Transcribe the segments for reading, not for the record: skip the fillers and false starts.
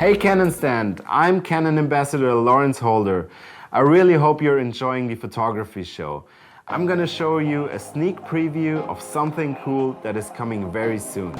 Hey Canon Stand, I'm Canon Ambassador Lawrence Holder. I really hope you're enjoying the photography show. I'm gonna show you a sneak preview of something cool that is coming very soon.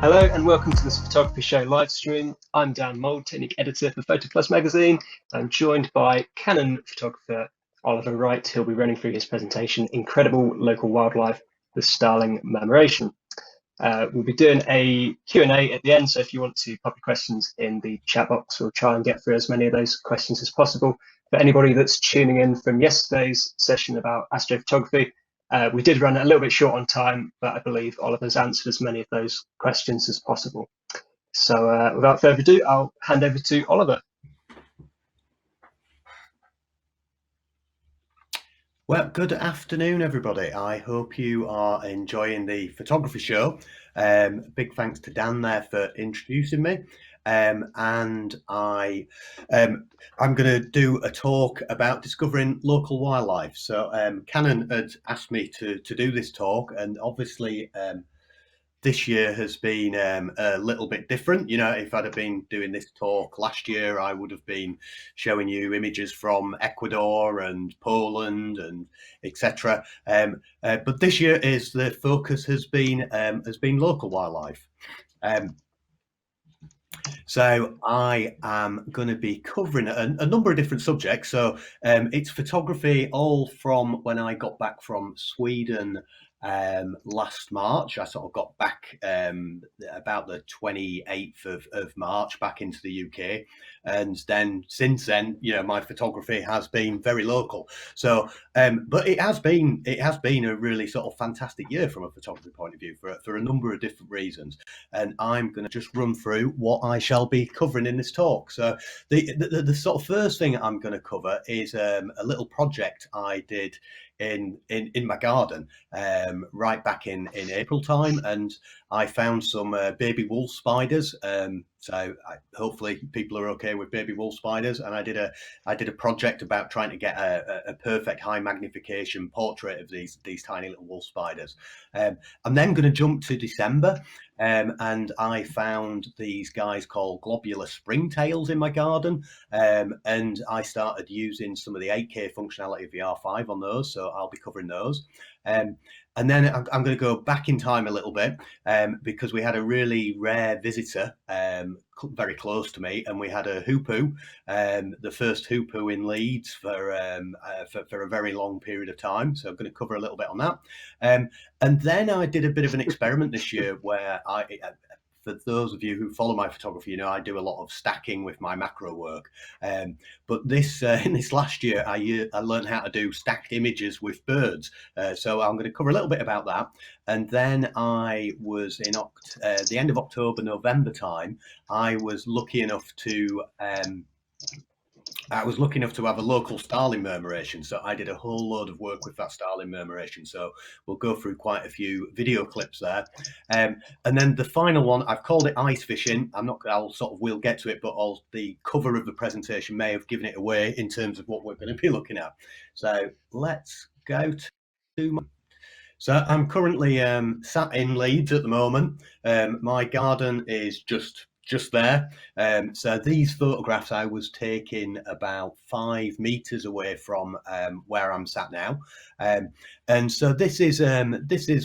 Hello and welcome to this photography show live stream. I'm Dan Mould, Technique Editor for Photo Plus magazine. I'm joined by Canon photographer Oliver Wright, who'll be running through his presentation, Incredible Local Wildlife with Starling Murmeration. We'll be doing a Q&A at the end, so if you want to pop your questions in the chat box, we'll try and get through as many of those questions as possible. For anybody that's tuning in from yesterday's session about astrophotography, we did run a little bit short on time, but I believe Oliver's answered as many of those questions as possible. So without further ado, I'll hand over to Oliver. Well, good afternoon, everybody. I hope you are enjoying the photography show. Big thanks to Dan there for introducing me. And I'm going to do a talk about discovering local wildlife. So Canon had asked me to do this talk, and obviously this year has been a little bit different. You know, if I'd have been doing this talk last year, I would have been showing you images from Ecuador and Poland and etc. But this year the focus has been local wildlife. So I am going to be covering a number of different subjects. So it's photography all from when I got back from Sweden last March. I sort of got back about the 28th of March back into the UK, and then since then, you know, my photography has been very local. So but it has been a really sort of fantastic year from a photography point of view for a number of different reasons, and I'm going to just run through what I shall be covering in this talk. So the sort of first thing I'm going to cover is a little project I did in my garden right back in April time, and I found some baby wolf spiders. So hopefully people are okay with baby wolf spiders, and I did a project about trying to get a perfect high magnification portrait of these tiny little wolf spiders. I'm then going to jump to December, and I found these guys called globular springtails in my garden, and I started using some of the 8K functionality of the R5 on those, so I'll be covering those. And then I'm going to go back in time a little bit, because we had a really rare visitor very close to me, and we had a hoopoe, the first hoopoe in Leeds for a very long period of time. So I'm going to cover a little bit on that. And then I did a bit of an experiment this year where for those of you who follow my photography, you know I do a lot of stacking with my macro work. But this in this last year, I learned how to do stacked images with birds. So I'm going to cover a little bit about that. And then I was in the end of October, November time, I was lucky enough to have a local starling murmuration. So I did a whole load of work with that starling murmuration. So we'll go through quite a few video clips there. And then the final one, I've called it ice fishing. We'll get to it, but the cover of the presentation may have given it away in terms of what we're going to be looking at. So let's go to So I'm currently sat in Leeds at the moment. My garden is just there. So these photographs I was taking about 5 meters away from where I'm sat now. And so this is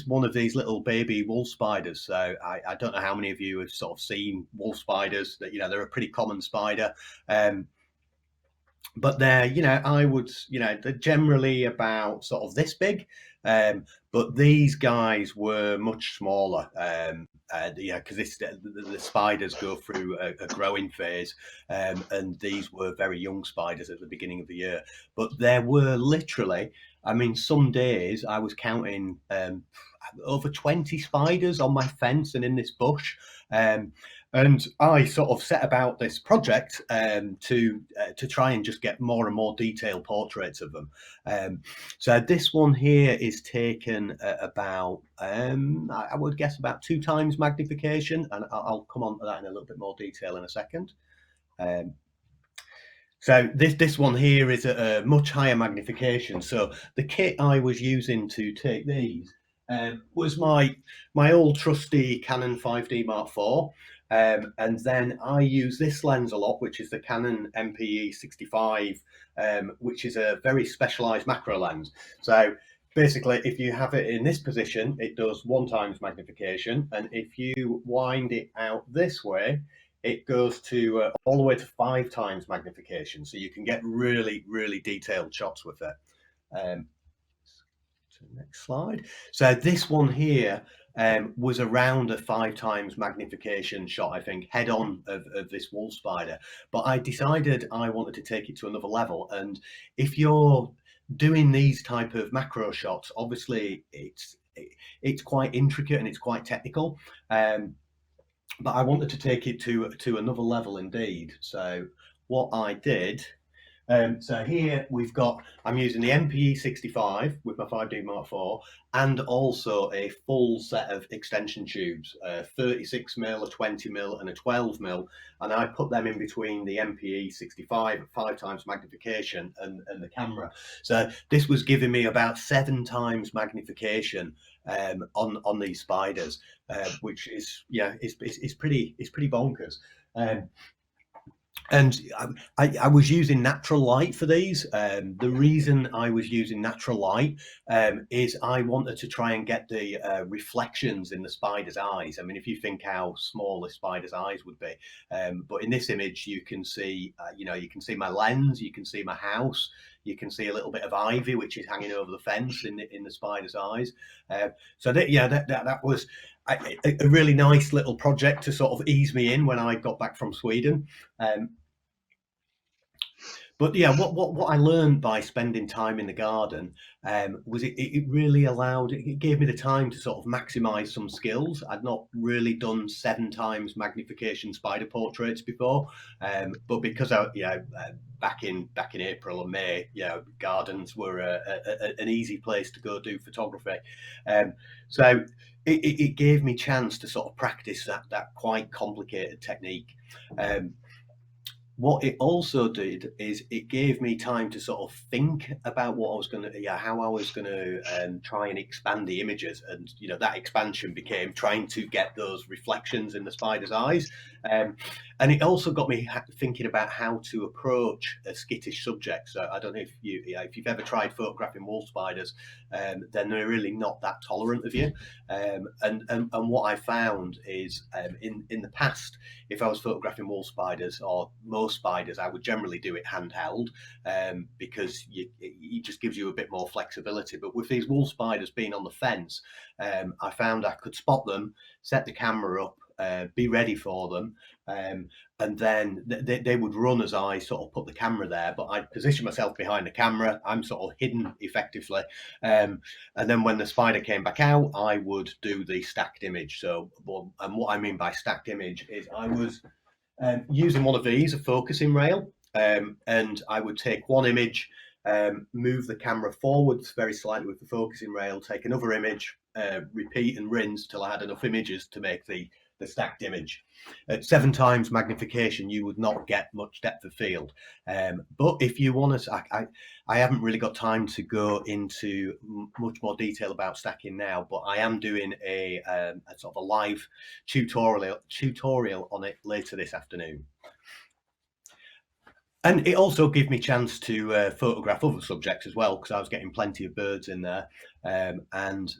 one of these little baby wolf spiders. So I don't know how many of you have sort of seen wolf spiders. That, you know, they're a pretty common spider. But they're, they're generally about sort of this big. But these guys were much smaller, because the spiders go through a growing phase, and these were very young spiders at the beginning of the year. But there were literally, I mean, some days I was counting over 20 spiders on my fence and in this bush. And I sort of set about this project to try and just get more and more detailed portraits of them. So this one here is taken at about, I would guess, about 2 times magnification, and I'll come on to that in a little bit more detail in a second. So this one here is at a much higher magnification. So the kit I was using to take these was my old trusty Canon 5D Mark IV. And then I use this lens a lot, which is the Canon MPE 65, which is a very specialized macro lens. So basically, if you have it in this position, it does 1 times magnification. And if you wind it out this way, it goes to all the way to 5 times magnification. So you can get really, really detailed shots with it. So next slide. So this one here was around a 5 times magnification shot, I think, head on of this wolf spider. But I decided I wanted to take it to another level. And if you're doing these type of macro shots, obviously it's quite intricate and it's quite technical. But I wanted to take it to another level indeed. So what I did, so here I'm using the MPE 65 with my 5D Mark IV, and also a full set of extension tubes, 36mm, a 20mm, and a 12mm, and I put them in between the MPE 65 at 5 times magnification and the camera. So this was giving me about 7 times magnification on these spiders, which is pretty bonkers. And I was using natural light for these. The reason I was using natural light is I wanted to try and get the reflections in the spider's eyes. I mean, if you think how small the spider's eyes would be, but in this image you can see, you can see my lens, you can see my house, you can see a little bit of ivy which is hanging over the fence in the spider's eyes. So that was a really nice little project to sort of ease me in when I got back from Sweden. But yeah, what I learned by spending time in the garden was it really it gave me the time to sort of maximize some skills. I'd not really done 7 times magnification spider portraits before, but because back in April and May, gardens were an easy place to go do photography. So it gave me chance to sort of practice that quite complicated technique. What it also did is it gave me time to sort of think about what I was going to, how I was going to try and expand the images. And, that expansion became trying to get those reflections in the spider's eyes. And it also got me thinking about how to approach a skittish subject. So I don't know if you've ever tried photographing wolf spiders, then they're really not that tolerant of you. And what I found is in the past, if I was photographing wolf spiders or most spiders, I would generally do it handheld because it just gives you a bit more flexibility. But with these wolf spiders being on the fence, I found I could spot them, set the camera up, be ready for them, and then they would run as I sort of put the camera there, but I'd position myself behind the camera. I'm sort of hidden effectively, and then when the spider came back out, I would do the stacked image. So, and what I mean by stacked image is I was using one of these, a focusing rail, and I would take one image, move the camera forwards very slightly with the focusing rail, take another image, repeat and rinse till I had enough images to make the stacked image. At 7 times magnification, you would not get much depth of field. But if you want to, I haven't really got time to go into much more detail about stacking now, but I am doing a sort of a live tutorial on it later this afternoon. And it also gave me a chance to photograph other subjects as well, because I was getting plenty of birds in there. And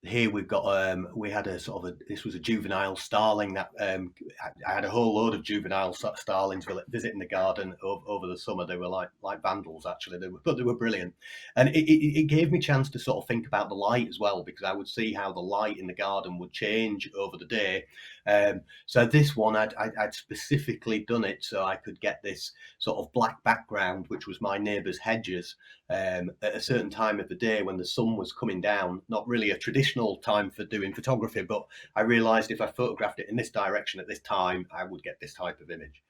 here we've got we had a sort of this was a juvenile starling that I had a whole load of juvenile starlings visiting the garden over the summer. They were like vandals actually, but they were brilliant, and it gave me a chance to sort of think about the light as well, because I would see how the light in the garden would change over the day, So this one, I'd specifically done it so I could get this sort of black background, which was my neighbour's hedges, at a certain time of the day when the sun was coming down. Not really a traditional time for doing photography, but I realised if I photographed it in this direction at this time, I would get this type of image.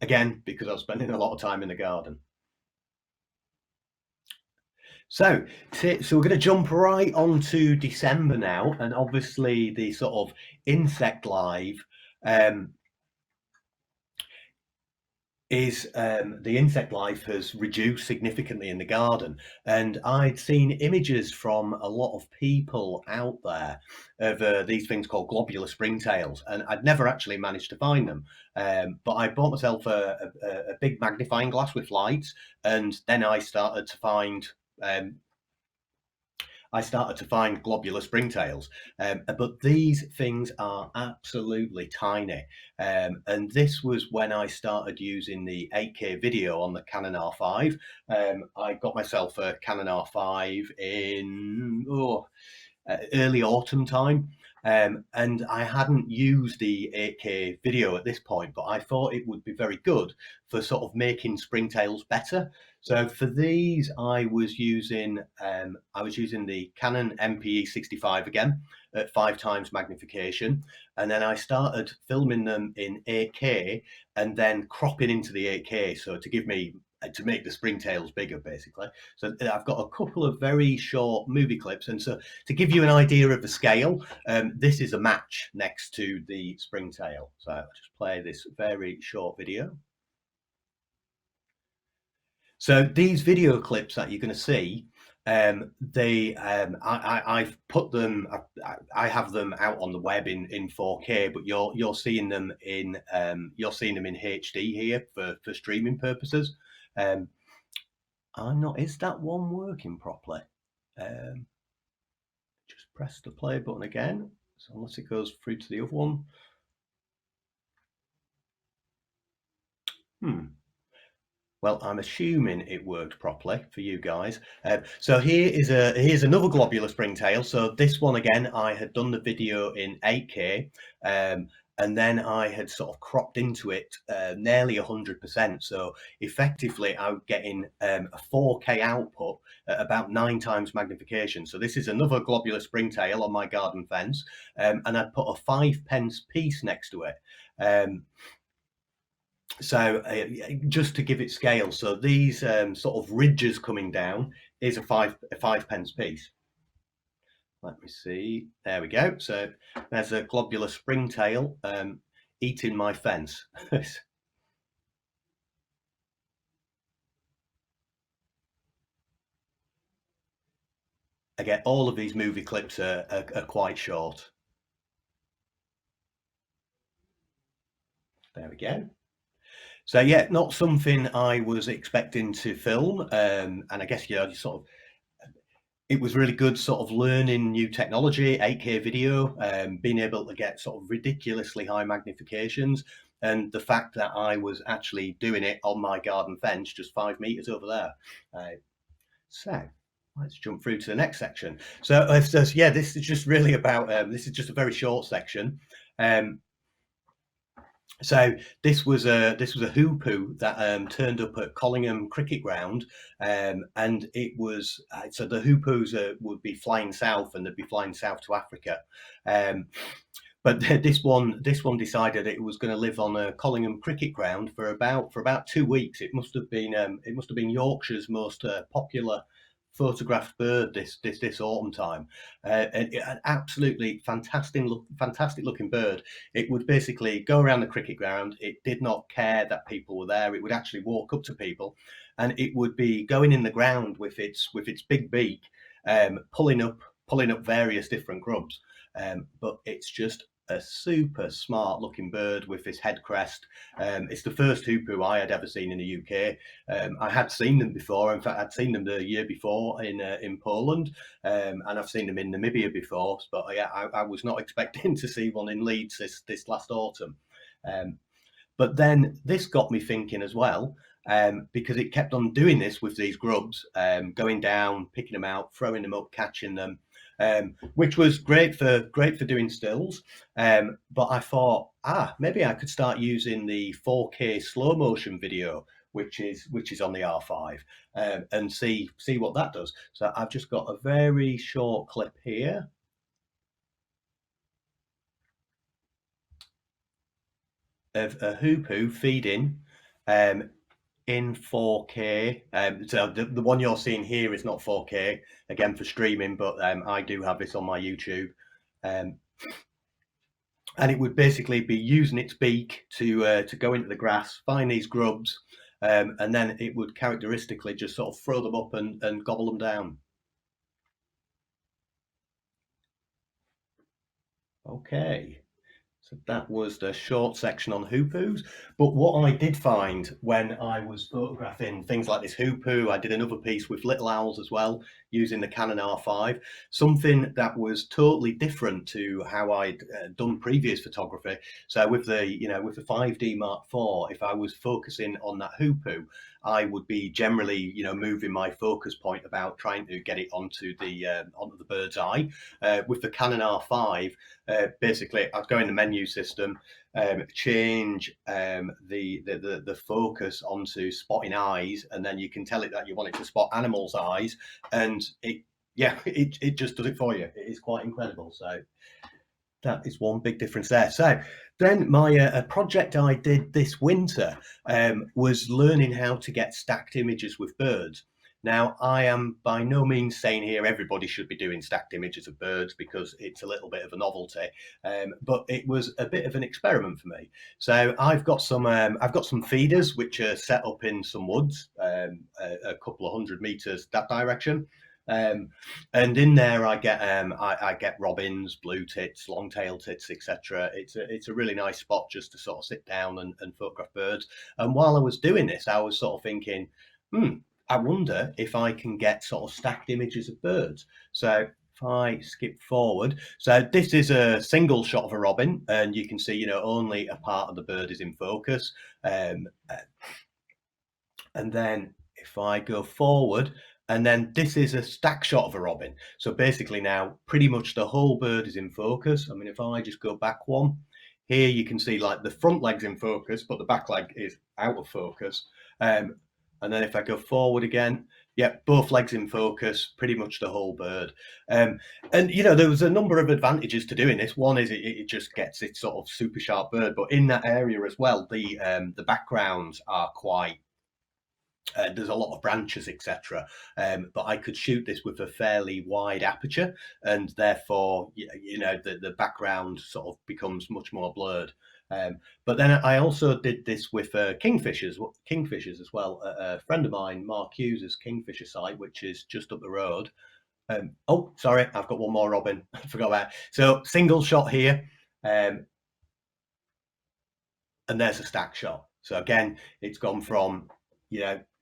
Again, because I was spending a lot of time in the garden. So we're going to jump right on to December now, and obviously the sort of insect live the insect life has reduced significantly in the garden, and I'd seen images from a lot of people out there of these things called globular springtails, and I'd never actually managed to find them. But I bought myself a big magnifying glass with lights, and then I started to find globular springtails, but these things are absolutely tiny. And this was when I started using the 8K video on the Canon R5. I got myself a Canon R5 in early autumn time. And I hadn't used the 8K video at this point, but I thought it would be very good for sort of making springtails better. So for these, I was using the Canon MPE 65 again at 5x magnification, and then I started filming them in 8K and then cropping into the 8K, so to make the springtails bigger, basically. So I've got a couple of very short movie clips, and so to give you an idea of the scale, this is a match next to the springtail. So I'll just play this very short video. So these video clips that you're going to see, I've put them. I have them out on the web in 4K, but you're seeing them in HD here for streaming purposes. Is that one working properly? Just press the play button again. So unless it goes through to the other one. Well, I'm assuming it worked properly for you guys. So here's another globular springtail. So this one again, I had done the video in 8K, and then I had sort of cropped into it nearly 100%. So effectively, I was getting a 4K output at about 9x magnification. So this is another globular springtail on my garden fence, and I'd put a 5p piece next to it. So just to give it scale, so these sort of ridges coming down is a 5p piece. Let me see. There we go. So there's a globular springtail eating my fence. Again, all of these movie clips are quite short. There we go. So yeah, not something I was expecting to film, and I guess it was really good sort of learning new technology, 8K video, being able to get sort of ridiculously high magnifications, and the fact that I was actually doing it on my garden fence just 5 meters over there. So let's jump through to the next section. So yeah, this is just really about, this is just a very short section. So this was a hoopoo that turned up at Collingham Cricket Ground, and it was so the hoopoos would be flying south, and they'd be flying south to Africa. But this one decided it was going to live on a Collingham Cricket Ground for about 2 weeks. It must have been Yorkshire's most popular photographed bird this autumn time. An absolutely fantastic looking bird. It would basically go around the cricket ground. It did not care that people were there. It would actually walk up to people, and it would be going in the ground with its big beak, pulling up various different grubs. But it's just a super smart looking bird with this head crest. It's the first hoopoo I had ever seen in the UK. I had seen them before. In fact, I'd seen them the year before in Poland, and I've seen them in Namibia before. But yeah, I was not expecting to see one in Leeds this last autumn. But then this got me thinking as well, because it kept on doing this with these grubs, going down, picking them out, throwing them up, catching them. which was great for doing stills. But I thought, maybe I could start using the 4K slow motion video, which is on the R5, and see what that does. So I've just got a very short clip here of a hoopoe feeding in 4K. So the one you're seeing here is not 4K, again for streaming, but I do have this on my YouTube. And it would basically be using its beak to go into the grass, find these grubs, and then it would characteristically just sort of throw them up and gobble them down. Okay. So that was the short section on hoopoes. But what I did find when I was photographing things like this hoopoe, I did another piece with little owls as well, using the Canon R5, something that was totally different to how I'd done previous photography. So with the 5D Mark IV, if I was focusing on that hoopoe, I would be generally, moving my focus point about trying to get it onto the bird's eye. With the Canon R5, basically, I'd go in the menu system, change the focus onto spotting eyes, and then you can tell it that you want it to spot animals' eyes, and it just does it for you. It is quite incredible. So that is one big difference there. So then my a project I did this winter was learning how to get stacked images with birds. Now, I am by no means saying here everybody should be doing stacked images of birds, because it's a little bit of a novelty, but it was a bit of an experiment for me. So I've got some feeders which are set up in some woods, a couple of 100 meters that direction. And in there, I get robins, blue tits, long-tailed tits, etc. It's a really nice spot just to sort of sit down and photograph birds. And while I was doing this, I was sort of thinking, I wonder if I can get sort of stacked images of birds. So if I skip forward, so this is a single shot of a robin, and you can see, only a part of the bird is in focus. And then if I go forward, and then this is a stack shot of a robin. So basically now pretty much the whole bird is in focus. I mean, if I just go back one, here you can see like the front leg's in focus, but the back leg is out of focus. And then if I go forward again, both legs in focus, pretty much the whole bird. And there was a number of advantages to doing this. One is it just gets its sort of super sharp bird, but in that area as well, the backgrounds are quite, there's a lot of branches, etc. But I could shoot this with a fairly wide aperture, and therefore, the background sort of becomes much more blurred. But then I also did this with kingfishers as well. A friend of mine, Mark Hughes's kingfisher site, which is just up the road. Oh, sorry, I've got one more robin. I forgot that. So single shot here, and there's a stack shot. So again, it's gone from,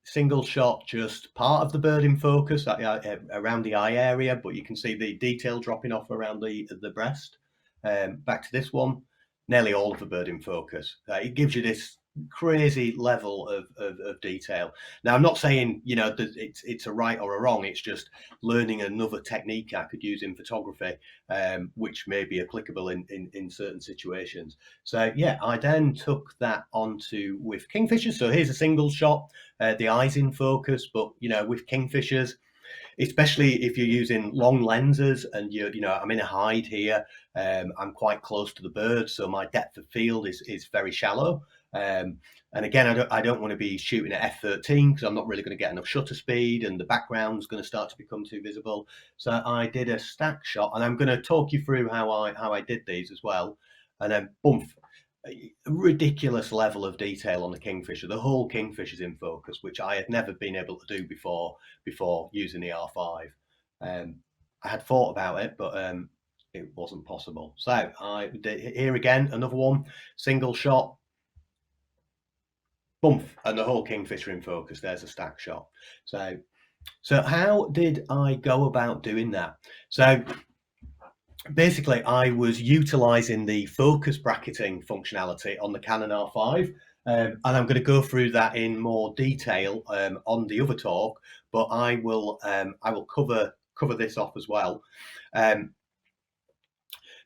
single shot, just part of the bird in focus around the eye area, but you can see the detail dropping off around the breast. Back to this one, nearly all of the bird in focus. It gives you this crazy level of detail. Now, I'm not saying that it's a right or a wrong. It's just learning another technique I could use in photography, which may be applicable in certain situations. So I then took that onto with kingfishers. So here's a single shot, the eyes in focus, but with kingfishers, especially if you're using long lenses and I'm in a hide here, I'm quite close to the bird, so my depth of field is very shallow. And again, I don't want to be shooting at f/13 because I'm not really going to get enough shutter speed, and the background's going to start to become too visible. So I did a stack shot, and I'm going to talk you through how I did these as well. And then boom, a ridiculous level of detail on the kingfisher. The whole kingfisher's in focus, which I had never been able to do before using the R5. I had thought about it, but it wasn't possible. So I did here again, another one, single shot, boom, and the whole kingfisher in focus. There's a stack shot. So how did I go about doing that? So basically, I was utilizing the focus bracketing functionality on the Canon R5, and I'm going to go through that in more detail on the other talk, but I will cover this off as well.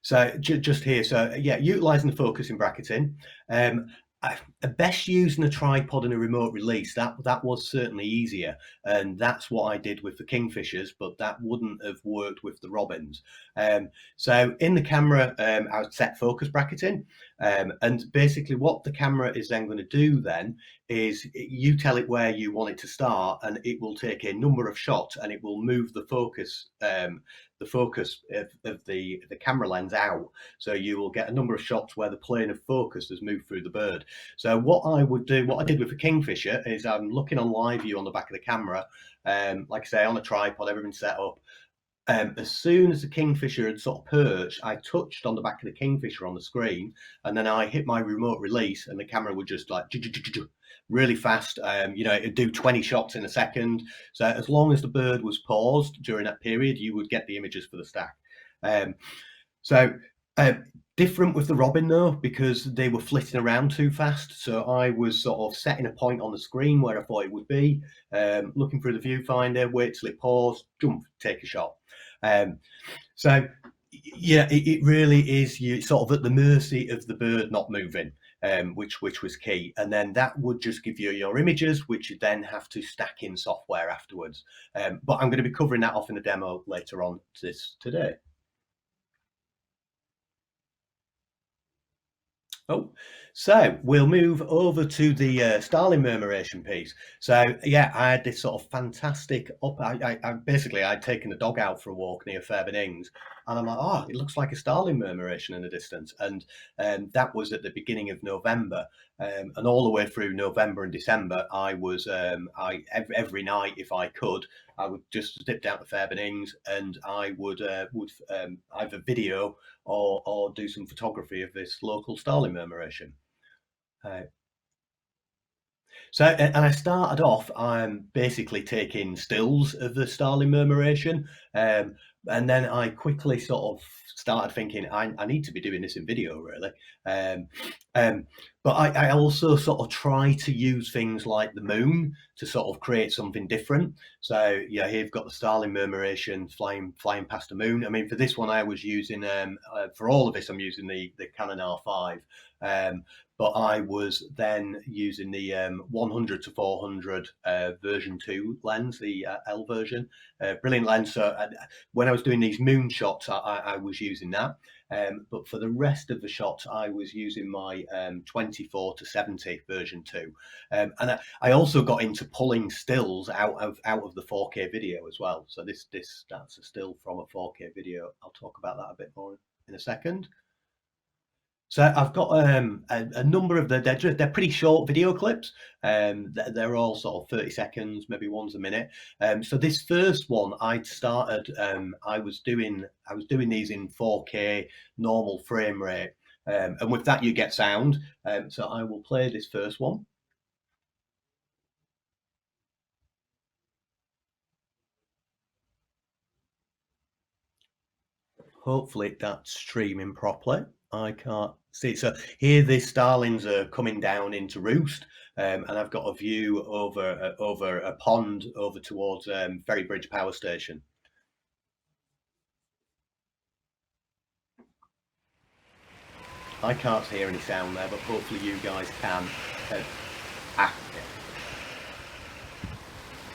So just here, so yeah, utilising the focusing bracketing. Best using a tripod and a remote release. That was certainly easier, and that's what I did with the kingfishers, but that wouldn't have worked with the robins. So in the camera, I would set focus bracketing, and basically what the camera is then going to do then is you tell it where you want it to start, and it will take a number of shots, and it will move the focus of the camera lens out. So you will get a number of shots where the plane of focus has moved through the bird. So what I would do, what I did with the kingfisher, is I'm looking on live view on the back of the camera, like I say, on a tripod, everything set up. As soon as the kingfisher had sort of perched, I touched on the back of the kingfisher on the screen, and then I hit my remote release, and the camera would just like really fast. It'd do 20 shots in a second. So as long as the bird was paused during that period, you would get the images for the stack. So different with the robin though, because they were flitting around too fast. So I was sort of setting a point on the screen where I thought it would be, looking through the viewfinder, wait till it paused, jump, take a shot. So yeah, it really is you sort of at the mercy of the bird not moving, which was key. And then that would just give you your images, which you then have to stack in software afterwards. But I'm going to be covering that off in a demo later on today. Oh, so we'll move over to the Starling murmuration piece. So yeah, I had this sort of fantastic I basically I'd taken the dog out for a walk near Fairbairn, and I'm like, oh, it looks like a Starling murmuration in the distance, and that was at the beginning of November, and all the way through November and December, I was every night if I could, I would just dip down to Fairbairn and I would either video or do some photography of this local Starling murmuration. So, and I started off, I'm basically taking stills of the Starling murmuration, and then I quickly sort of started thinking, I need to be doing this in video, really. But I also sort of try to use things like the moon to sort of create something different. So yeah, here you've got the Starling murmuration flying past the moon. I mean, for this one, I was using for all of this, I'm using the Canon R5. But I was then using the 100 to 400 version 2 lens, the L version. Brilliant lens. So when I was doing these moon shots, I was using that. But for the rest of the shots, I was using my 24 to 70 version 2. And I also got into pulling stills out of the 4K video as well. So that's a still from a 4K video. I'll talk about that a bit more in a second. So I've got a number of they're pretty short video clips. They're all sort of 30 seconds, maybe one's a minute. So this first one I'd started, I was doing these in 4K normal frame rate, and with that you get sound. So I will play this first one. Hopefully that's streaming properly. I can't see it. So here the starlings are coming down into roost, and I've got a view over a pond over towards Ferrybridge Power Station. I can't hear any sound there, but hopefully you guys can.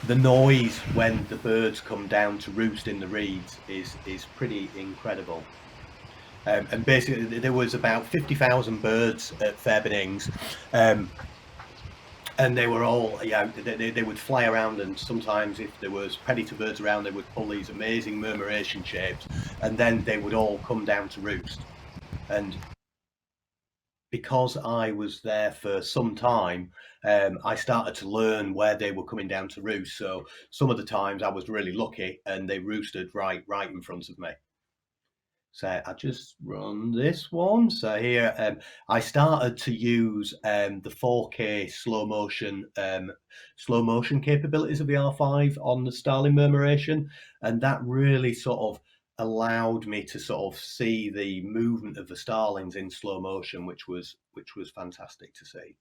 The noise when the birds come down to roost in the reeds is pretty incredible. And basically there was about 50,000 birds at Fairbairn, and they were all, they would fly around, and sometimes if there was predator birds around, they would pull these amazing murmuration shapes, and then they would all come down to roost. And because I was there for some time, I started to learn where they were coming down to roost. So some of the times I was really lucky, and they roosted right in front of me. So I just run this one. So here I started to use the 4K slow motion capabilities of the R5 on the Starling murmuration, and that really sort of allowed me to sort of see the movement of the starlings in slow motion, which was fantastic to see.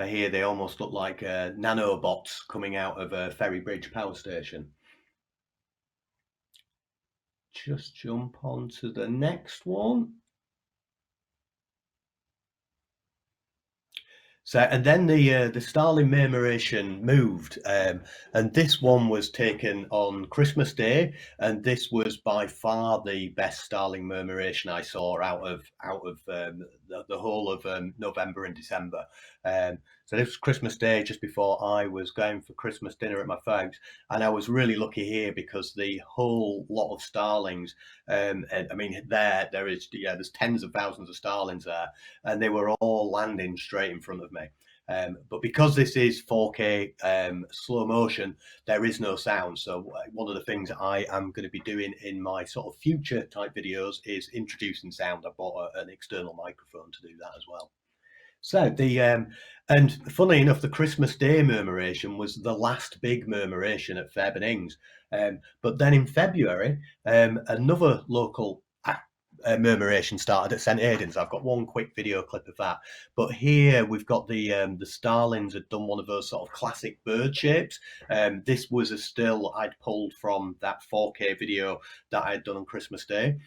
Here they almost look like nanobots coming out of a Ferry Bridge power station. Just jump on to the next one. So, and then the Starling murmuration moved, and this one was taken on Christmas Day, and this was by far the best Starling murmuration I saw out of the whole of November and December. So this was Christmas Day, just before I was going for Christmas dinner at my folks, and I was really lucky here because the whole lot of Starlings, and I mean there's tens of thousands of Starlings there, and they were all landing straight in front of me. But because this is 4K slow motion, there is no sound. So one of the things I am going to be doing in my sort of future type videos is introducing sound. I bought an external microphone to do that as well. So and funnily enough, the Christmas Day murmuration was the last big murmuration at Fairbairn. But then in February, another local murmuration started at St Aidan's. I've got one quick video clip of that. But here we've got the Starlings had done one of those sort of classic bird shapes. This was a still I'd pulled from that 4K video that I had done on Christmas Day.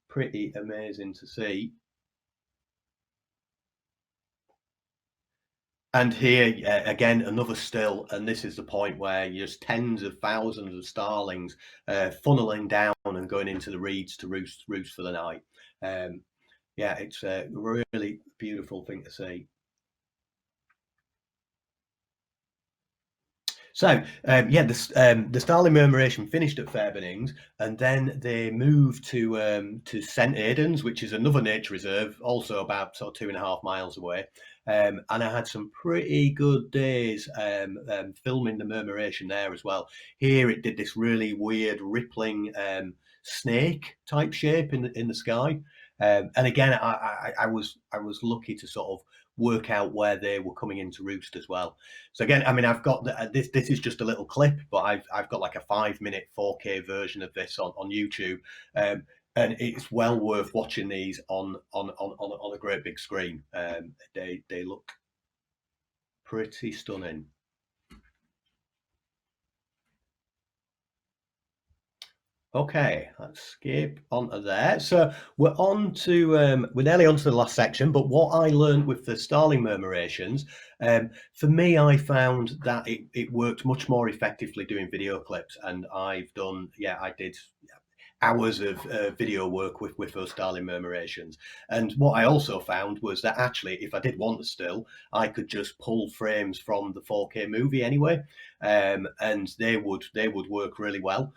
Pretty amazing to see. And here again, another still, and this is the point where there's tens of thousands of starlings funneling down and going into the reeds to roost for the night. Yeah, it's a really beautiful thing to see. So yeah, the Starling murmuration finished at Fairbairnings, and then they moved to St Aidan's, which is another nature reserve, also about sort of 2.5 miles away. And I had some pretty good days filming the murmuration there as well. Here it did this really weird rippling snake type shape in the sky. And again, I was lucky to sort of work out where they were coming into roost as well. So again, I mean, I've got this. This is just a little clip, but I've got like a 5-minute 4K version of this on YouTube, and it's well worth watching these on a great big screen. They look pretty stunning. Okay, let's skip onto there. So we're on to we're nearly onto the last section. But what I learned with the Starling murmurations, for me, I found that it worked much more effectively doing video clips, and I've done I did hours of video work with those Starling murmurations. And what I also found was that actually, if I did want to still, I could just pull frames from the 4K movie anyway, and they would work really well.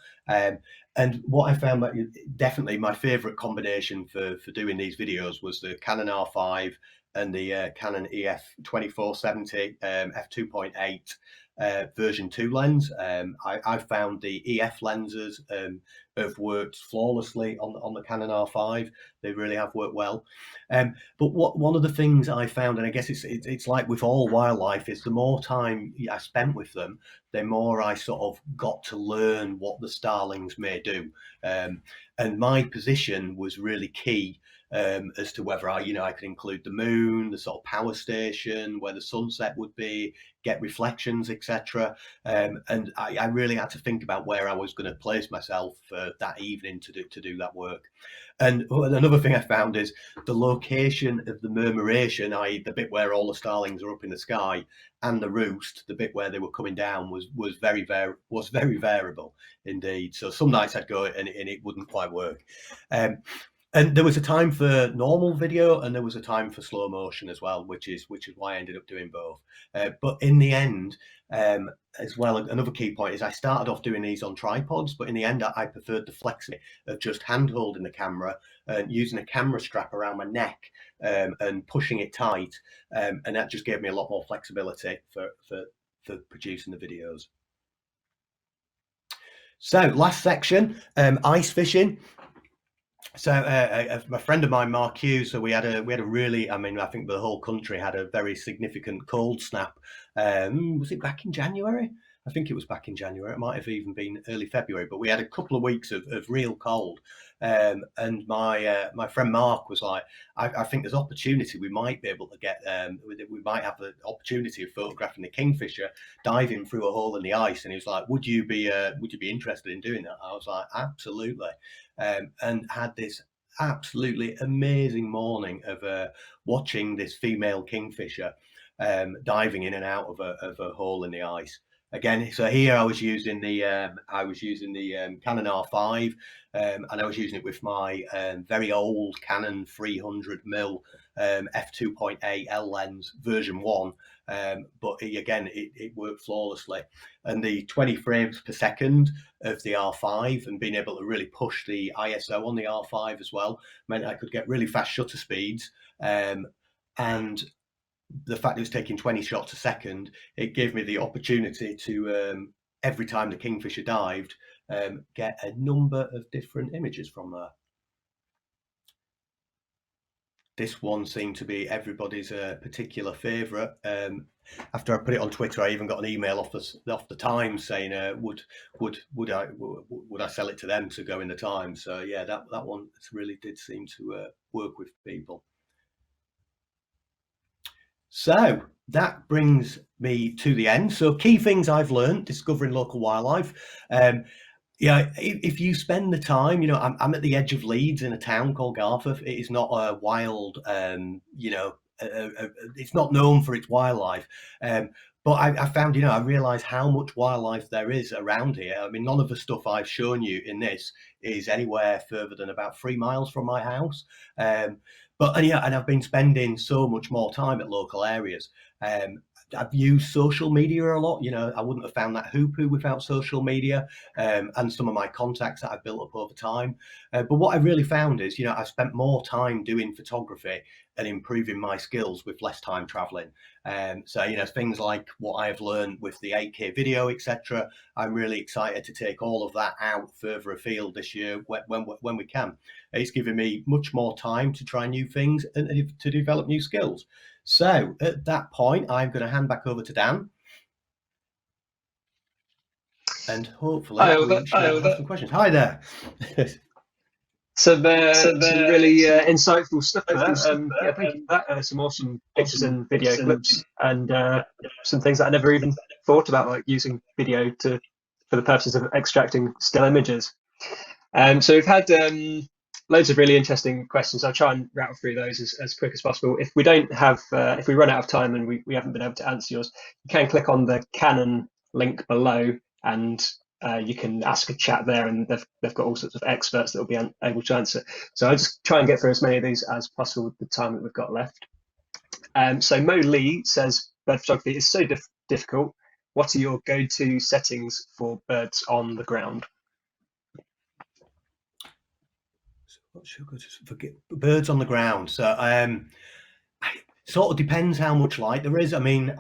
And what I found that definitely my favorite combination for doing these videos was the Canon R5 and the Canon EF 2470 f2.8 version 2 lens. I found the EF lenses have worked flawlessly on the Canon R5. They really have worked well. But one of the things I found, and I guess it's like with all wildlife, is the more time I spent with them, the more I sort of got to learn what the starlings may do. And my position was really key as to whether I could include the moon, the sort of power station, where the sunset would be, get reflections, etc. And I really had to think about where I was going to place myself that evening to do that work. And another thing I found is the location of the murmuration, i.e. the bit where all the starlings are up in the sky, and the roost, the bit where they were coming down, was very variable indeed. So some nights I'd go and it wouldn't quite work. And there was a time for normal video, and there was a time for slow motion as well, which is why I ended up doing both. But in the end, as well, another key point is I started off doing these on tripods, but in the end, I preferred the flexibility of just hand holding the camera and using a camera strap around my neck and pushing it tight, and that just gave me a lot more flexibility for producing the videos. So last section, ice fishing. So a friend of mine, Mark Hughes, so we had a really, I mean, I think the whole country had a very significant cold snap. Was it back in January? I think it was back in January. It might have even been early February, but we had a couple of weeks of real cold. And my friend Mark was like, I think there's opportunity. We might be able to get, we might have the opportunity of photographing the kingfisher diving through a hole in the ice. And he was like, would you be interested in doing that? I was like, absolutely. And had this absolutely amazing morning of watching this female kingfisher diving in and out of a hole in the ice. Again, so here I was using the Canon R5, and I was using it with my very old Canon 300mm f2.8 L lens version 1. But again, it worked flawlessly, and the 20 frames per second of the R5 and being able to really push the ISO on the R5 as well meant I could get really fast shutter speeds. And the fact it was taking 20 shots a second, it gave me the opportunity to, every time the kingfisher dived, get a number of different images from there. This one seemed to be everybody's particular favourite. After I put it on Twitter, I even got an email off the Times saying, would I sell it to them to go in the Times? So yeah, that one really did seem to work with people. So that brings me to the end. So key things I've learned discovering local wildlife. Yeah, if you spend the time, I'm at the edge of Leeds in a town called Garforth. It is not a wild, it's not known for its wildlife. But I found, I realised how much wildlife there is around here. I mean, none of the stuff I've shown you in this is anywhere further than about 3 miles from my house. And I've been spending so much more time at local areas. I've used social media a lot. I wouldn't have found that hoopoo without social media, and some of my contacts that I've built up over time. But what I really found is, I've spent more time doing photography and improving my skills with less time traveling. So, things like what I've learned with the 8K video, etc. I'm really excited to take all of that out further afield this year when we can. It's given me much more time to try new things and to develop new skills. So at that point, I'm going to hand back over to Dan. And hopefully we should have some questions. Hi there. Some really insightful stuff there. Yeah, thank you for that. Some awesome pictures and video clips, and some things that I never even thought about, like using video for the purposes of extracting still images. So we've had loads of really interesting questions. I'll try and rattle through those as quick as possible. If we don't have, if we run out of time and we haven't been able to answer yours, you can click on the Canon link below, and you can ask a chat there, and they've got all sorts of experts that will be able to answer. So I'll just try and get through as many of these as possible with the time that we've got left. So Mo Lee says, bird photography is so difficult. What are your go-to settings for birds on the ground? Forget birds on the ground. So it sort of depends how much light there is. I mean,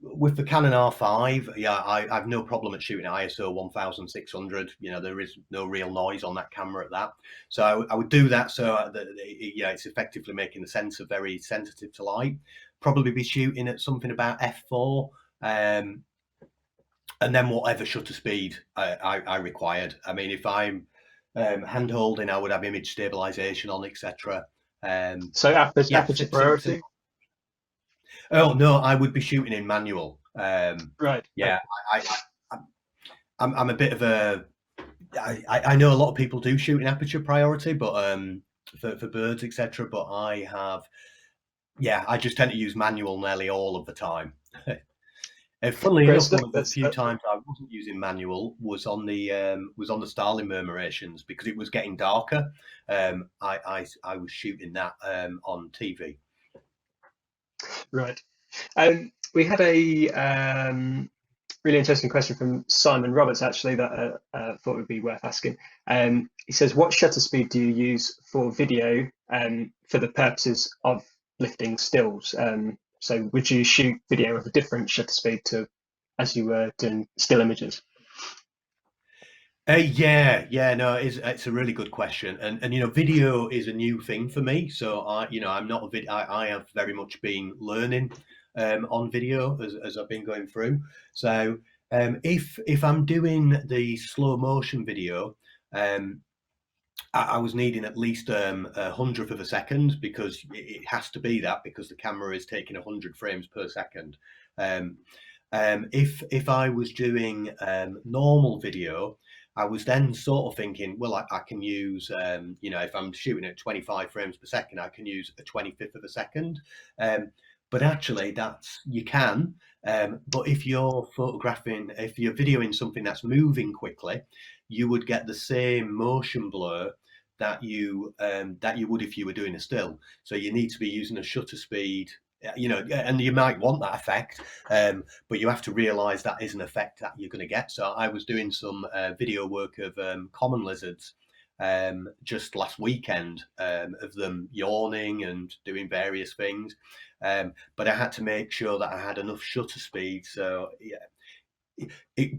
with the Canon R5, yeah, I've no problem at shooting ISO 1600. There is no real noise on that camera at that. So I would do that so that it's effectively making the sensor very sensitive to light. Probably be shooting at something about f4, and then whatever shutter speed I required. I mean, if I'm hand holding, I would have image stabilization on, etc. So aperture priority? Oh no, I would be shooting in manual. Right. Yeah, I'm a bit of a. I know a lot of people do shoot in aperture priority, but for birds, etc. But I just tend to use manual nearly all of the time. Funnily enough, one of the few times I wasn't using manual was on the Starling murmurations, because it was getting darker. I was shooting that on TV. Right. We had a really interesting question from Simon Roberts, actually, that I thought would be worth asking. He says, what shutter speed do you use for video for the purposes of lifting stills? So would you shoot video with a different shutter speed to as you were doing still images? No, it's a really good question, and video is a new thing for me. So I'm not I have very much been learning on video as I've been going through. So If I'm doing the slow motion video, I was needing at least a hundredth of a second, because it has to be that, because the camera is taking 100 frames per second. If I was doing normal video, I was then sort of thinking, well, I can use, if I'm shooting at 25 frames per second, I can use a 25th of a second. But actually, you can. But if you're videoing something that's moving quickly, you would get the same motion blur that you would if you were doing a still. So you need to be using a shutter speed, and you might want that effect, but you have to realize that is an effect that you're going to get. So I was doing some video work of common lizards just last weekend, of them yawning and doing various things. But I had to make sure that I had enough shutter speed. So yeah,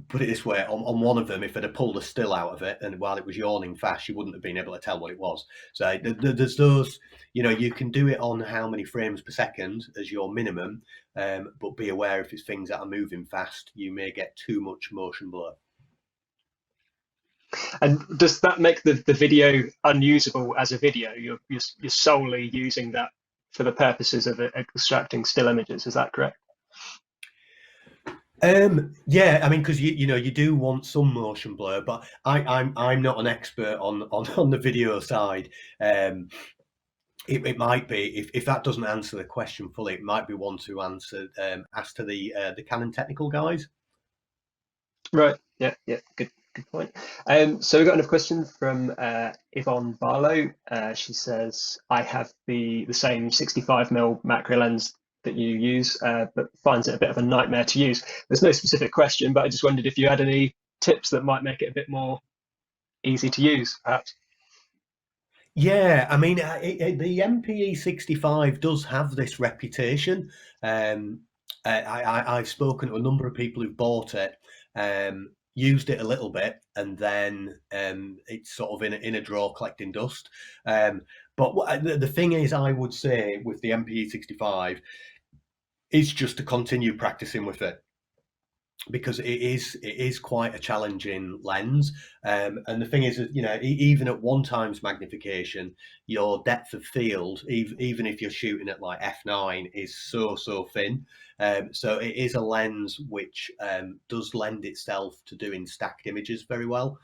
put it this way, on one of them, if I'd have pulled a still out of it and while it was yawning fast, you wouldn't have been able to tell what it was. So there's those, you can do it on how many frames per second as your minimum, but be aware, if it's things that are moving fast, you may get too much motion blur. And does that make the video unusable as a video? You're solely using that for the purposes of extracting still images. Is that correct? Yeah, I mean, because you do want some motion blur, but I'm not an expert on the video side. It might be, if that doesn't answer the question fully, it might be one to ask to the Canon technical guys. Right. Yeah. Good point. So we've got another question from Yvonne Barlow. She says, I have the same 65mm macro lens that you use, but finds it a bit of a nightmare to use. There's no specific question, but I just wondered if you had any tips that might make it a bit more easy to use, perhaps. Yeah, I mean, the MPE 65 does have this reputation. I've spoken to a number of people who've bought it, used it a little bit, and then it's sort of in a drawer collecting dust. But the thing is, I would say with the MPE 65, is just to continue practicing with it, because it is quite a challenging lens, and the thing is, even at 1x magnification, your depth of field, even if you're shooting at like f9, is so thin. So it is a lens which does lend itself to doing stacked images very well.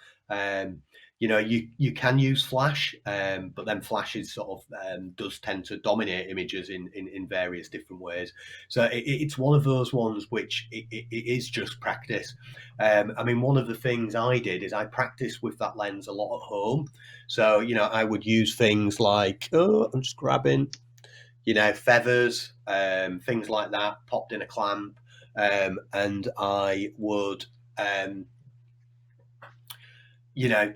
You can use flash, but then flash is sort of does tend to dominate images in various different ways. So it's one of those ones which it is just practice. I mean, one of the things I did is I practiced with that lens a lot at home. So I would use things like, I'm just grabbing, feathers, things like that, popped in a clamp, and I would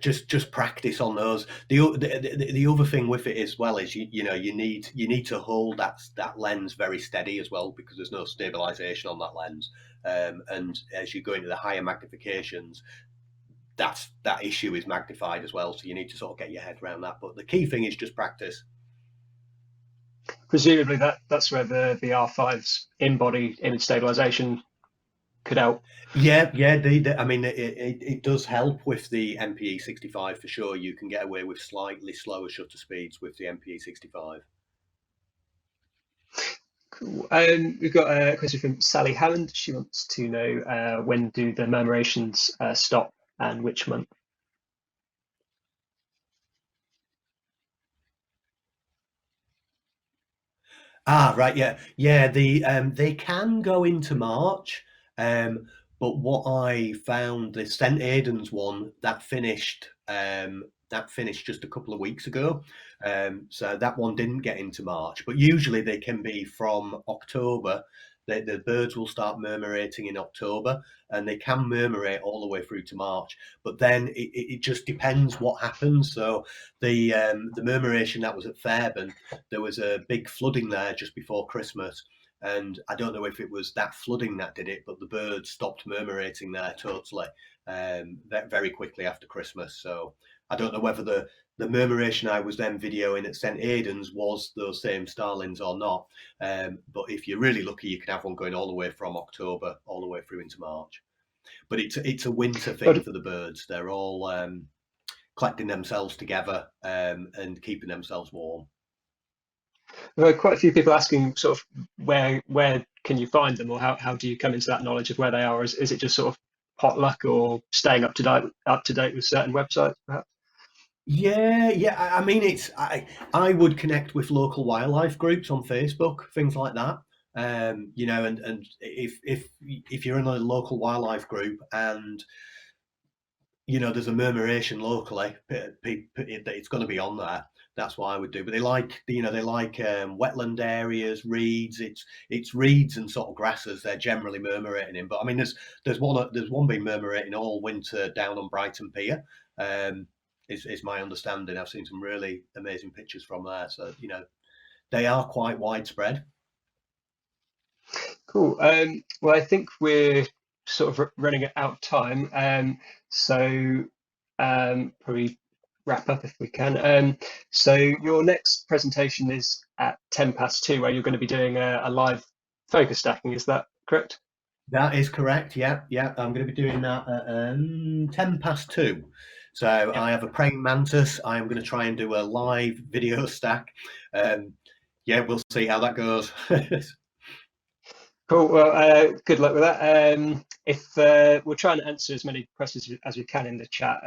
just practice on those. The other thing with it as well is you need to hold that lens very steady as well, because there's no stabilization on that lens, and as you go into the higher magnifications, that issue is magnified as well. So you need to sort of get your head around that. But the key thing is just practice. Presumably that's where the R5's in-body image stabilization could help. Yeah. I mean, it does help with the MPE 65 for sure. You can get away with slightly slower shutter speeds with the MPE 65. Cool. We've got a question from Sally Hammond. She wants to know when do the murmurations stop and which month? Right, yeah. They can go into March, but what I found, the St Aidan's one that finished just a couple of weeks ago, so that one didn't get into March. But usually they can be from October. The birds will start murmurating in October, and they can murmurate all the way through to March. But then it just depends what happens. So the murmuration that was at Fairburn, there was a big flooding there just before Christmas, and I don't know if it was that flooding that did it, but the birds stopped murmurating there totally, very quickly after Christmas. So I don't know whether the murmuration I was then videoing at St Aidan's was those same starlings or not, but if you're really lucky, you can have one going all the way from October all the way through into March. But it's a winter thing But for the birds. They're all collecting themselves together and keeping themselves warm. there are quite a few people asking sort of where can you find them, or how do you come into that knowledge of where they are? Is it just sort of potluck or staying up to date with certain websites, perhaps? Yeah. I mean, I would connect with local wildlife groups on Facebook, things like that. You know, and if you're in a local wildlife group and you know there's a murmuration locally, it's going to be on there. That's what I would do. But they like wetland areas, reeds. It's reeds and sort of grasses they're generally murmurating in. But I mean, there's one been murmurating all winter down on Brighton Pier. Um, is my understanding. I've seen some really amazing pictures from there. So you know they are quite widespread. Cool. Well, I think we're sort of running out of time, so probably wrap up if we can. So your next presentation is at 2:10, where you're going to be doing a live focus stacking. Is that correct? That is correct. Yeah. I'm going to be doing that at 2:10. So Yeah. I have a praying mantis. I am going to try and do a live video stack. Um, yeah, we'll see how that goes. Cool. Well, good luck with that. If we'll try and answer as many questions as we can in the chat,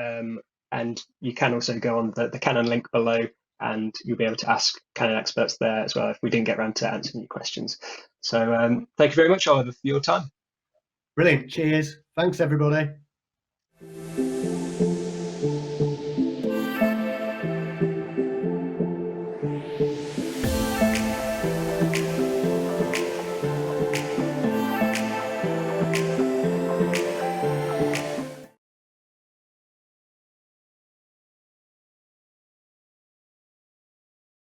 and you can also go on the Canon link below, and you'll be able to ask Canon experts there as well if we didn't get around to answering your questions. So thank you very much, Oliver, for your time. Brilliant. Cheers. Thanks, everybody.